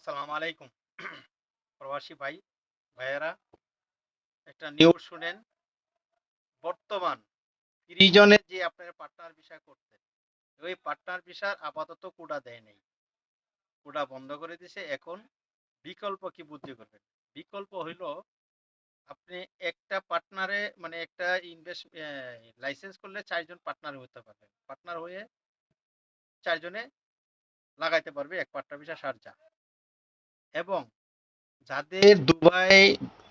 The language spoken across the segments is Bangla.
আসসালামু আলাইকুম। প্রবাসী ভাইয়েরা একটা নিউজ শুনেন। বর্তমান ৩০ জনের যে আপনার পার্টনার ভিসা করতেন, ওই পার্টনার ভিসার আপাতত কোটা দেয় নাই। কোটা বন্ধ করে দিছে। এখন বিকল্প কি বুদ্ধি করবেন? বিকল্প হইল আপনি একটা পার্টনারে মানে একটা লাইসেন্স করলে ৪ জন পার্টনার হতে পারবেন। পার্টনার হয়ে ৪ জনে লাগাইতে পারবে এক পার্টনার ভিসা শারজাহ। এবং যাদের দুবাই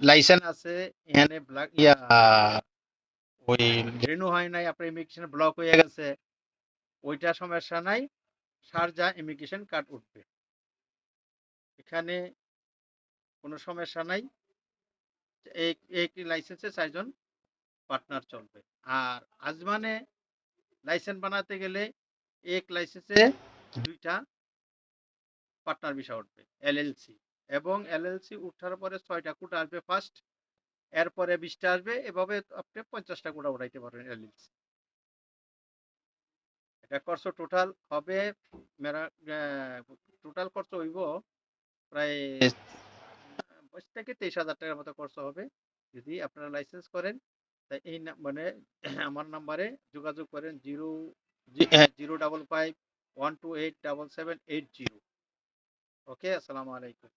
লাইসেন্স আছে, এখানে ওই রিনিউ হয় নাই, আপনার ইমিগ্রেশন ব্লক হয়ে গেছে, ওইটা সমস্যা নাই। শারজাহ ইমিগ্রেশন কার্ড উঠবে, এখানে কোনো সমস্যা নাই। এক লাইসেন্সে 4 জন পার্টনার চলবে। আর আজমানে লাইসেন্স বানাতে গেলে এক লাইসেন্সে 2টা পার্টনার ভিসা উঠবে, এলএলসি। এবং এলএলসি উঠার পরে 6টা কোটা আসবে ফার্স্ট, এরপরে 20টা আসবে, এভাবে আপনি 50টা কোটা উঠাইতে পারবেন এলএলসি। এটা খরচ টোটাল হবে মেরা টোটাল খরচ হইব প্রায় 22,000 থেকে 23,000 টাকার মতো খরচ হবে যদি আপনারা লাইসেন্স করেন। তাই এই মানে আমার নাম্বারে যোগাযোগ করেন 055 128 7780। ওকে, আসসালামু আলাইকুম।